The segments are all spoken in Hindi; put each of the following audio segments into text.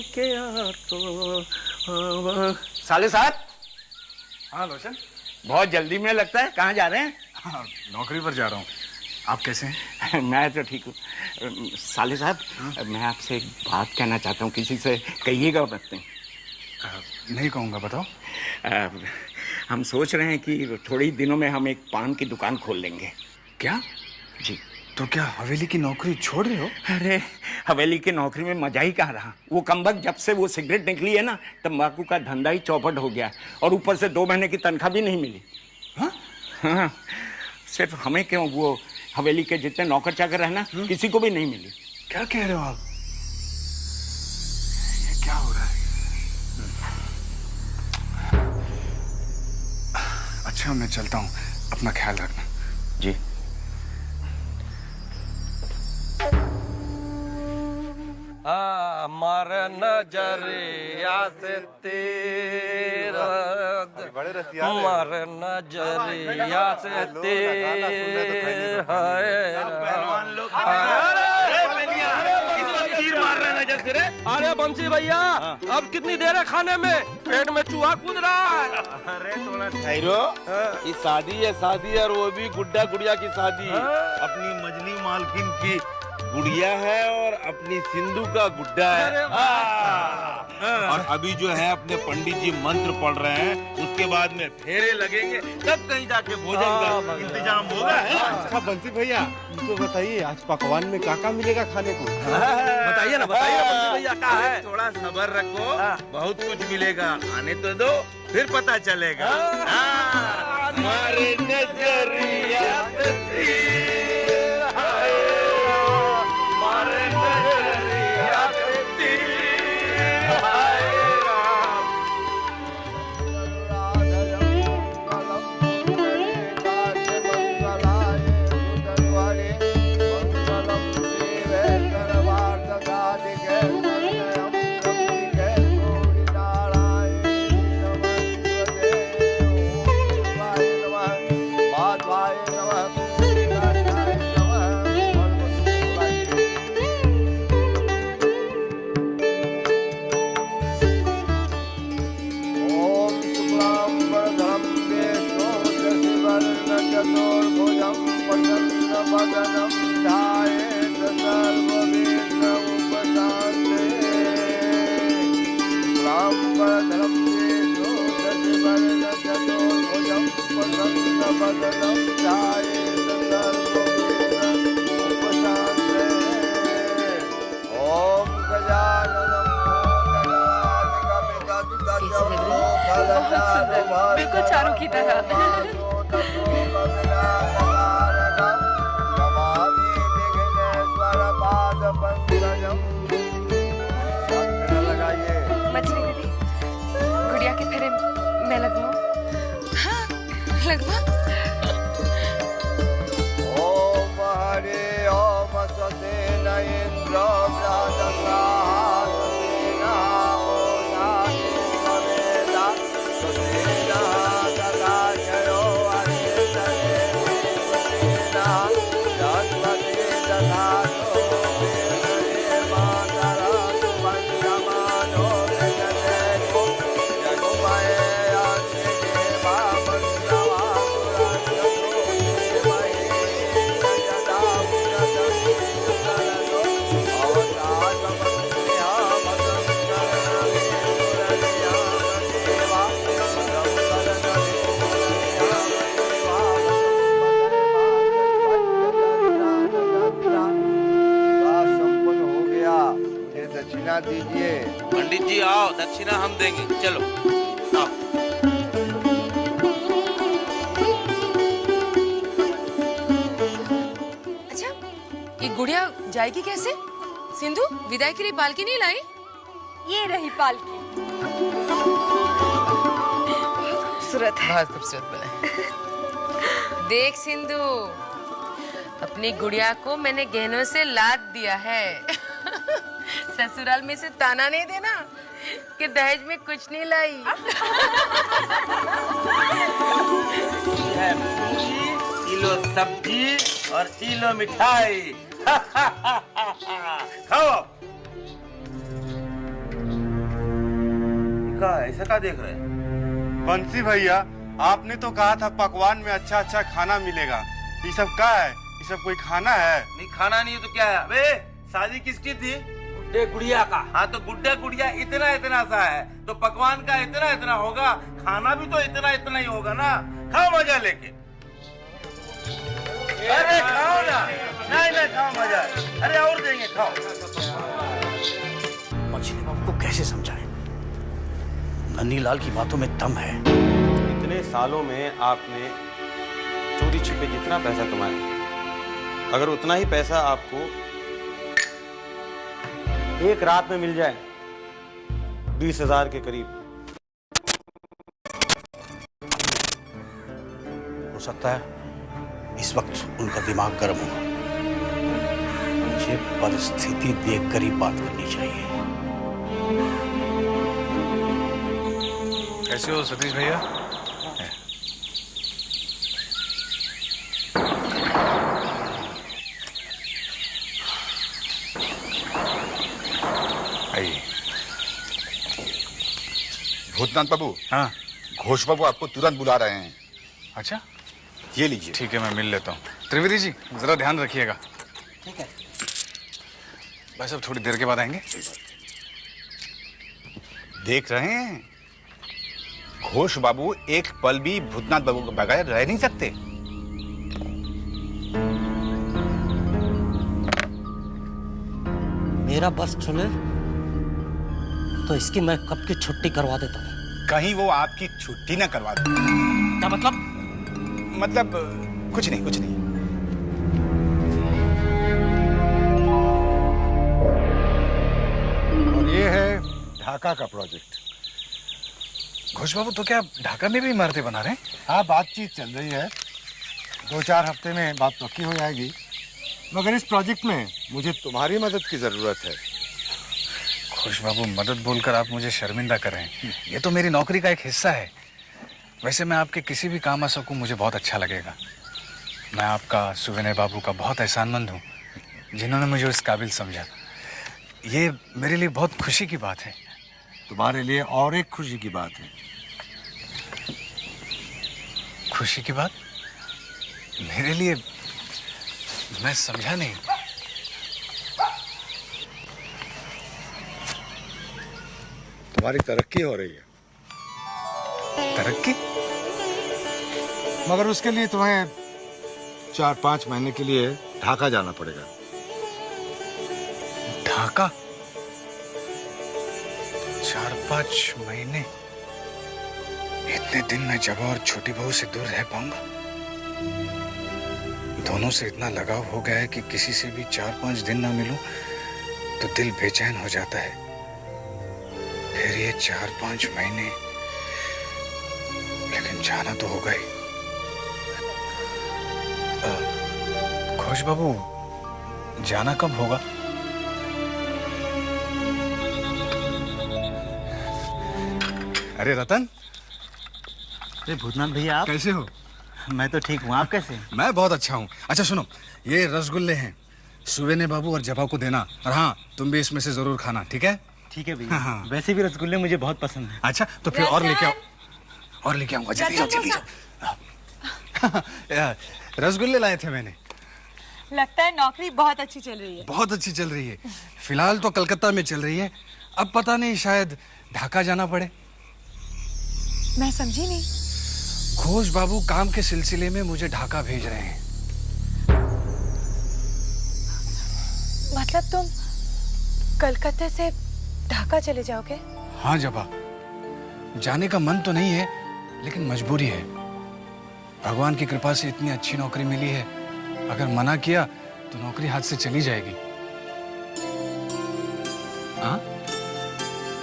क्या तो साले साहब। हाँ रोशन, बहुत जल्दी में लगता है, कहाँ जा रहे हैं? हाँ नौकरी पर जा रहा हूँ। आप कैसे हैं? मैं तो ठीक हूँ। साले साहब, मैं आपसे एक बात कहना चाहता हूँ, किसी से कहिएगा मत। नहीं कहूँगा, बताओ। हम सोच रहे हैं कि थोड़े ही दिनों में हम एक पान की दुकान खोल लेंगे। क्या? जी। तो क्या हवेली की नौकरी छोड़ रहे हो? अरे हवेली की नौकरी में मजा ही कहाँ रहा। वो कमबख्त जब से वो सिगरेट निकली है ना, तंबाकू का धंधा ही चौपट हो गया, और ऊपर से 2 महीने की तनख्वाह भी नहीं मिली। हाँ? हाँ, सिर्फ हमें क्यों, वो हवेली के जितने नौकर चाकर है ना, किसी को भी नहीं मिली। क्या कह रहे हो आप? ये क्या हो रहा है? अच्छा मैं चलता हूँ, अपना ख्याल रखना। जी। मर नजरिया से तेरा, मर नजरिया से तेरा। अरे बंसी भैया, अब कितनी देर है खाने में? पेट में चूहा कूद रहा है। अरे थोड़ा ठहरो, ये शादी है शादी, और वो भी गुड्डा गुड़िया की शादी। अपनी मजली मालकिन की गुड़िया है और अपनी सिंधु का गुड्डा है। और अभी जो है अपने पंडित जी मंत्र पढ़ रहे हैं, उसके बाद में फेरे लगेंगे, तब कहीं जाके भोजन का इंतजाम होगा। अच्छा बंसी भैया, तो बताइए आज पकवान में क्या मिलेगा खाने को? बताइए ना बंसी भैया, क्या है? थोड़ा सब्र रखो, बहुत कुछ मिलेगा, आने तो दो, फिर पता चलेगा। हमारे नजरिया बिल्कुल चारों की तरह। मछली दीदी, गुड़िया के फेरे मैं लगवाऊं? हाँ लगवा। ओम हरे ओम सते नयेंद्र दीजिए। पंडित जी आओ, दक्षिणा हम देंगे, चलो आओ। अच्छा ये गुड़िया जाएगी कैसे? सिंधु विदाई के लिए पालकी नहीं लाई? ये रही पालकी। खूबसूरत है, बहुत खूबसूरत बना। देख सिंधु, अपनी गुड़िया को मैंने गहनों से लाद दिया है। ससुराल में से ताना नहीं देना कि दहेज में कुछ नहीं लाई। किलो सब्जी और किलो मिठाई। खाओ। का ऐसा का देख रहे हैं? बंसी भैया, आपने तो कहा था पकवान में अच्छा अच्छा खाना मिलेगा। ये सब क्या है? ये सब कोई खाना है? नहीं खाना नहीं है तो क्या है? अबे शादी किसकी थी? गुड्डे गुड़िया का। हाँ तो गुड्डा गुड़िया इतना इतना सा है तो पकवान का इतना इतना होगा, खाना भी तो इतना इतना ही होगा ना। खाओ मजा लेके। अरे खाओ ना, नहीं नहीं खाओ मजा। अरे और देंगे, खाओ। मछली बाबू को कैसे समझाएं? नन्हीलाल की बातों में दम है। इतने सालों में आपने चोरी छिपे जितना पैसा कमाया, अगर उतना ही पैसा आपको एक रात में मिल जाए 20,000 के करीब, हो सकता है इस वक्त उनका दिमाग गर्म हो। मुझे परिस्थिति देखकर ही बात करनी चाहिए। कैसे हो सतीश भैया? आइए। भूतनाथ बाबू, हाँ। घोष बाबू आपको तुरंत बुला रहे हैं। अच्छा, ये लीजिए। ठीक है, मैं मिल लेता हूँ। त्रिवेदी जी जरा ध्यान रखिएगा। ठीक है। बस अब थोड़ी देर के बाद आएंगे। देख रहे हैं, घोष बाबू एक पल भी भूतनाथ बाबू के बगैर रह नहीं सकते। मेरा बस चले तो इसकी मैं कब की छुट्टी करवा देता हूँ। कहीं वो आपकी छुट्टी ना करवा दे। क्या मतलब? मतलब कुछ नहीं, कुछ नहीं। और ये है ढाका का प्रोजेक्ट। घोष बाबू, तो क्या आप ढाका में भी इमारतें बना रहे हैं? हाँ, बातचीत चल रही है। 2-4 हफ्ते में बात पक्की हो जाएगी। मगर इस प्रोजेक्ट में मुझे तुम्हारी मदद की जरूरत है। घोष बाबू, मदद बोलकर आप मुझे शर्मिंदा कर रहे हैं। ये तो मेरी नौकरी का एक हिस्सा है। वैसे मैं आपके किसी भी काम आ सकूं, मुझे बहुत अच्छा लगेगा। मैं आपका, सुविनय बाबू का बहुत एहसानमंद हूँ, जिन्होंने मुझे इस काबिल समझा। ये मेरे लिए बहुत खुशी की बात है। तुम्हारे लिए और एक खुशी की बात है। खुशी की बात? मेरे लिए? मैं समझा नहीं। तुम्हारी तरक्की हो रही है। तरक्की? मगर उसके लिए तुम्हें 4-5 महीने के लिए ढाका जाना पड़ेगा। ढाका? 4-5 महीने? इतने दिन मैं जब और छोटी बहू से दूर रह पाऊंगा? दोनों से इतना लगाव हो गया है कि किसी से भी 4-5 दिन ना मिलूं तो दिल बेचैन हो जाता है। फिर ये 4-5 महीने, लेकिन जाना तो होगा ही। घोष बाबू, जाना कब होगा? अरे रतन। अरे भूतनाथ भैया, आप कैसे हो? मैं तो ठीक हूँ, आप कैसे? मैं बहुत अच्छा हूँ। अच्छा सुनो, ये रसगुल्ले हैं, सुवेने बाबू और जबा को देना। और हाँ, तुम भी इसमें से जरूर खाना, ठीक है? ठीक है भैया। हाँ। वैसे भी रसगुल्ले मुझे बहुत पसंद है। अच्छा, तो फिर और लेके आओ। और लेके आऊंगा। जल्दी जाओ, जल्दी जाओ। रसगुल्ले लाए थे मैंने। लगता है नौकरी बहुत अच्छी चल रही है। बहुत अच्छी चल रही है। फिलहाल तो कलकत्ता में चल रही है, अब पता नहीं शायद ढाका जाना पड़े। मैं समझी नहीं। घोष बाबू काम के सिलसिले में मुझे ढाका भेज रहे हैं। मतलब तुम कलकत्ता से ढाका चले जाओगे? हाँ जबा, जाने का मन तो नहीं है, लेकिन मजबूरी है। भगवान की कृपा से इतनी अच्छी नौकरी मिली है, अगर मना किया तो नौकरी हाथ से चली जाएगी। हाँ?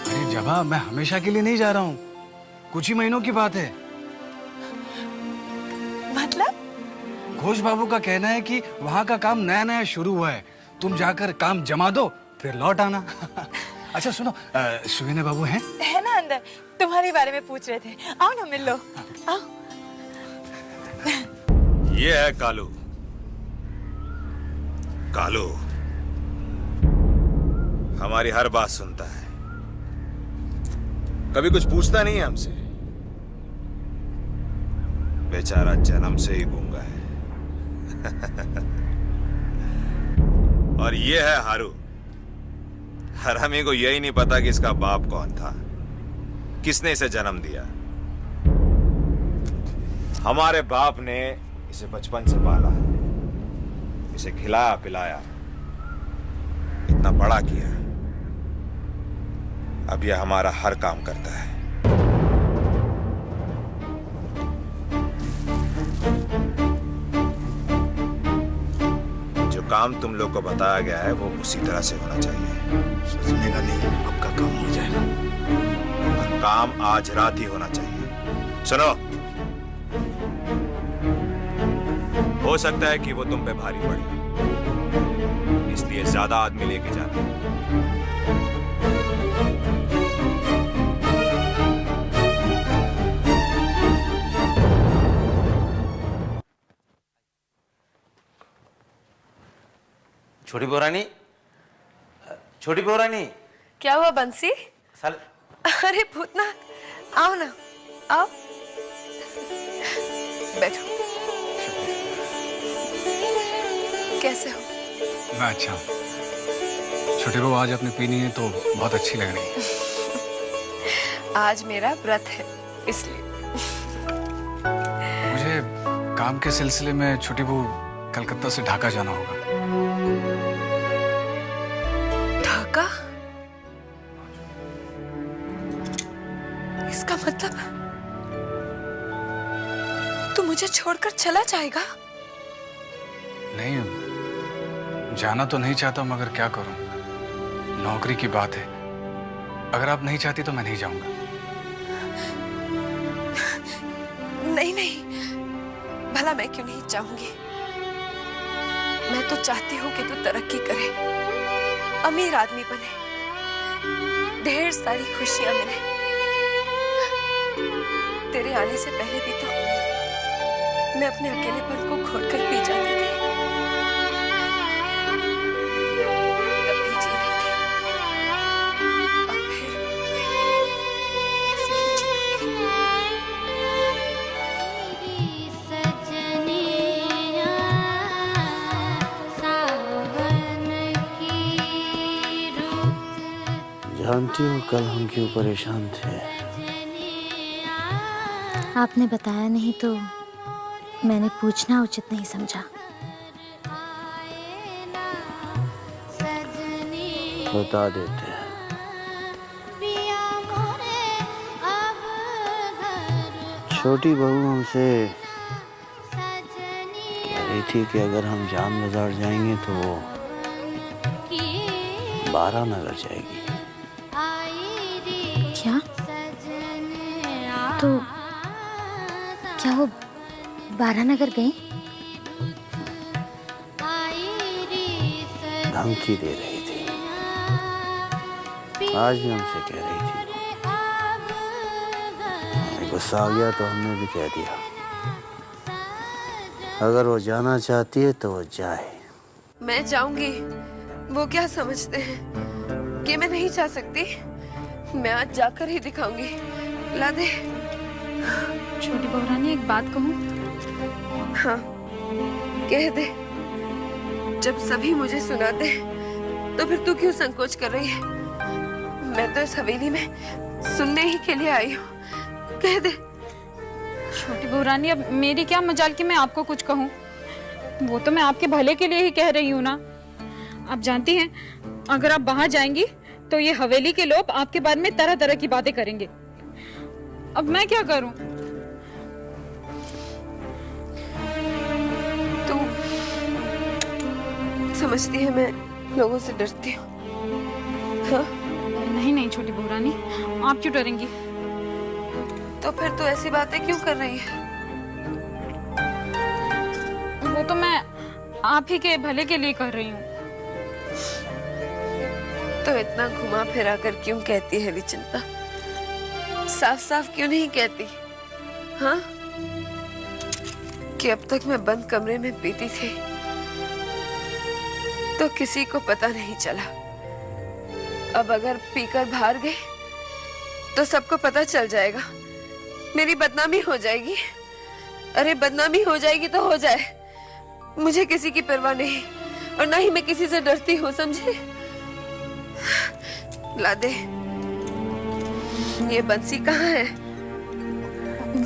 अरे जबा, मैं हमेशा के लिए नहीं जा रहा हूँ, कुछ ही महीनों की बात है। मतलब? घोष बाबू का कहना है कि वहाँ का काम नया नया शुरू हुआ है, तुम जाकर काम जमा दो, फिर लौट आना। अच्छा सुनो, सुविनय बाबू हैं? है ना अंदर, तुम्हारे बारे में पूछ रहे थे। आओ ना, मिल लो। आओ। ये है कालू। कालू हमारी हर बात सुनता है। कभी कुछ पूछता नहीं है हमसे। बेचारा जन्म से ही गूंगा है। और ये है हारू। हरामी को यही नहीं पता कि इसका बाप कौन था, किसने इसे जन्म दिया। हमारे बाप ने इसे बचपन से पाला, इसे खिलाया पिलाया, इतना बड़ा किया। अब यह हमारा हर काम करता है। जो काम तुम लोग को बताया गया है वो उसी तरह से होना चाहिए। सोचने नहीं, अब का काम हो जाएगा। और काम आज रात ही होना चाहिए। सुनो, हो सकता है कि वो तुम पे भारी पड़े, इसलिए ज्यादा आदमी लेके जाना। छोटी बोरानी, छोटी बोरानी। क्या हुआ बंसी? साल अरे भूतनाथ, आओ ना, आओ, बैठो। कैसे हो? मैं अच्छा हूँ। छोटी बहू आज आपने पीनी है तो बहुत अच्छी लग रही है। आज मेरा व्रत है इसलिए। मुझे काम के सिलसिले में छोटी बहू कलकत्ता से ढाका जाना होगा। ढाका? इसका मतलब तू मुझे छोड़कर चला जाएगा? नहीं, जाना तो नहीं चाहता मगर क्या करूं, नौकरी की बात है। अगर आप नहीं चाहती तो मैं नहीं जाऊंगा। नहीं नहीं, भला मैं क्यों नहीं चाहूंगी। मैं तो चाहती हूँ कि तू तरक्की करे, अमीर आदमी बने, ढेर सारी खुशियां मिले। तेरे आने से पहले भी तो मैं अपने अकेलेपन को घोटकर पी जाती थी। तब भी जी रही थी, अब फिर ऐसे ही जीऊंगी। जानती हूँ कल हम क्यों परेशान थे। आपने बताया नहीं तो मैंने पूछना उचित नहीं समझा। बता देते हैं। छोटी बहू हमसे कह रही थी कि अगर हम जान बाजार जाएंगे तो वो 12 नगर जाएगी। क्या? तो क्या वो 12 नगर गई? धमकी दे रही थी। आज भी हमसे कह रही थी। हमें गुस्सा आ गया तो हमने भी कह दिया अगर वो जाना चाहती है तो वो जाए। मैं जाऊंगी। वो क्या समझते हैं कि मैं नहीं जा सकती? मैं आज जाकर ही दिखाऊंगी। ला दे। छोटी बहू एक बात कहूँ? हाँ, कह दे। जब सभी मुझे सुनाते तो फिर तू क्यों संकोच कर रही है? मैं तो इस हवेली में सुनने ही के लिए आई हूँ। कह दे। छोटी बहू रानी, अब मेरी क्या मजाल कि मैं आपको कुछ कहूँ? वो तो मैं आपके भले के लिए ही कह रही हूँ ना। आप जानती हैं, अगर आप वहां जाएंगी तो ये हवेली के लोग आपके बारे में तरह तरह की बातें करेंगे। अब मैं क्या करूं? तू समझती है मैं लोगों से डरती हूँ? हाँ? नहीं नहीं छोटी बहू रानी, आप क्यों डरेंगी? तो फिर तू ऐसी बातें क्यों कर रही है? वो तो मैं आप ही के भले के लिए कर रही हूँ। तो इतना घुमा फिरा कर क्यों कहती है विचिंता? साफ साफ क्यों नहीं कहती? हाँ, कि अब तक मैं बंद कमरे में पीती थी तो किसी को पता नहीं चला। अब अगर पीकर बाहर गई तो सबको पता चल जाएगा, मेरी बदनामी हो जाएगी। अरे बदनामी हो जाएगी तो हो जाए, मुझे किसी की परवाह नहीं और ना ही मैं किसी से डरती हूँ, समझे? ला दे। ये बंसी कहाँ है?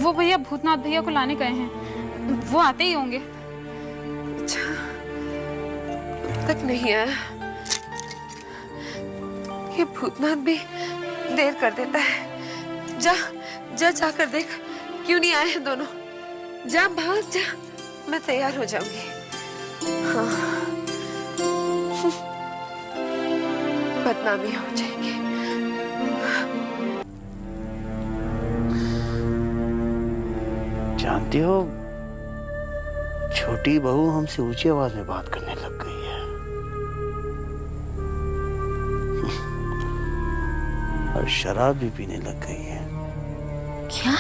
वो भैया भूतनाथ भैया को लाने गए हैं, वो आते ही होंगे। अच्छा, तक नहीं आया। ये भूतनाथ भी देर कर देता है। जा जा जाकर देख क्यों नहीं आए हैं दोनों। जा भाग जा, मैं तैयार हो जाऊंगी। हाँ। बदनामी हो जाएगी। जानती हो, छोटी बहू हमसे ऊंची आवाज में बात करने लग गई है। और शराब भी पीने लग गई है। क्या?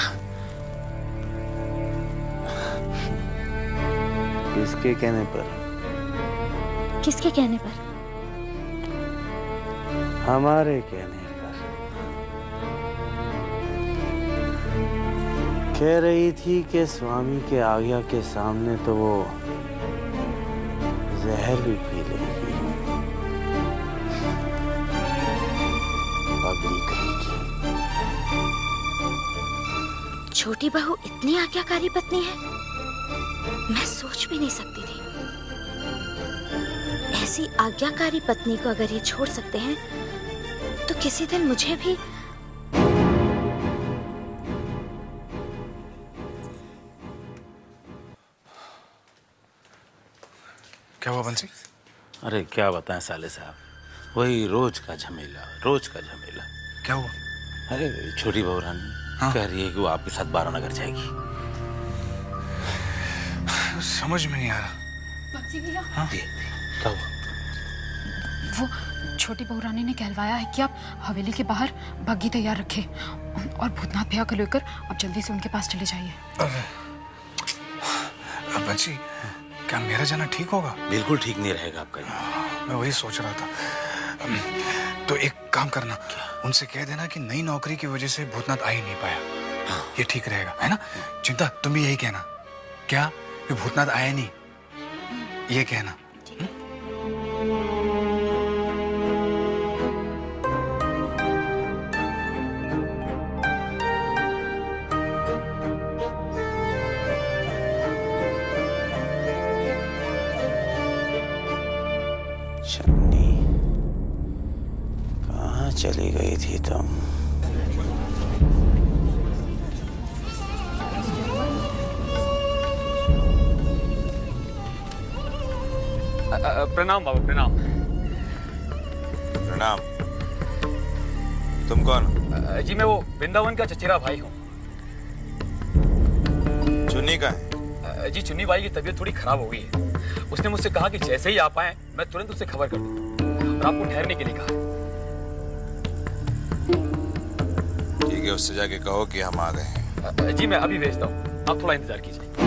किसके कहने पर? किसके कहने पर? हमारे कहने पर। कह रही थी कि स्वामी के आज्ञा के सामने तो वो जहर भी पी लेगी। पगली कहेगी। छोटी बहू इतनी आज्ञाकारी पत्नी है, मैं सोच भी नहीं सकती थी। ऐसी आज्ञाकारी पत्नी को अगर ये छोड़ सकते हैं तो किसी दिन मुझे भी। क्या हुआ बंसी? अरे क्या बताएं साले साहब, वही रोज का झमेला, रोज का झमेला। क्या हुआ? अरे छोटी बहू रानी कह रही है कि वो आपके साथ बारानगर जाएगी। समझ में नहीं आ रहा। हाँ? क्या हुआ? वो छोटी बहू रानी ने कहलवाया है कि आप हवेली के बाहर बग्गी तैयार रखें और भूतनाथ भैया को लेकर आप जल्दी से उनके पास चले जाइए। अब बंसी, क्या मेरा जाना ठीक होगा? बिल्कुल ठीक नहीं रहेगा आपका यहाँ। मैं वही सोच रहा था। तो एक काम करना, उनसे कह देना कि नई नौकरी की वजह से भूतनाथ आ ही नहीं पाया। हाँ। ये ठीक रहेगा, है ना? चिंता, तुम भी यही कहना। क्या? कि भूतनाथ आया नहीं, ये कहना। चन्नी, कहाँ चली गई थी तुम? प्रणाम बाबा, प्रणाम। प्रणाम। तुम कौन? जी मैं वो वृंदावन का चचेरा भाई हूँ। चुन्नी का है? जी चुन्नी बाई की तबीयत थोड़ी खराब हो गई है। उसने मुझसे कहा कि जैसे ही आप आए मैं तुरंत उससे खबर कर दूँ और आपको ठहरने के लिए कहा। ठीक है, उससे जाके कहो कि हम आ गए हैं। जी मैं अभी भेजता हूँ, आप थोड़ा इंतजार कीजिए।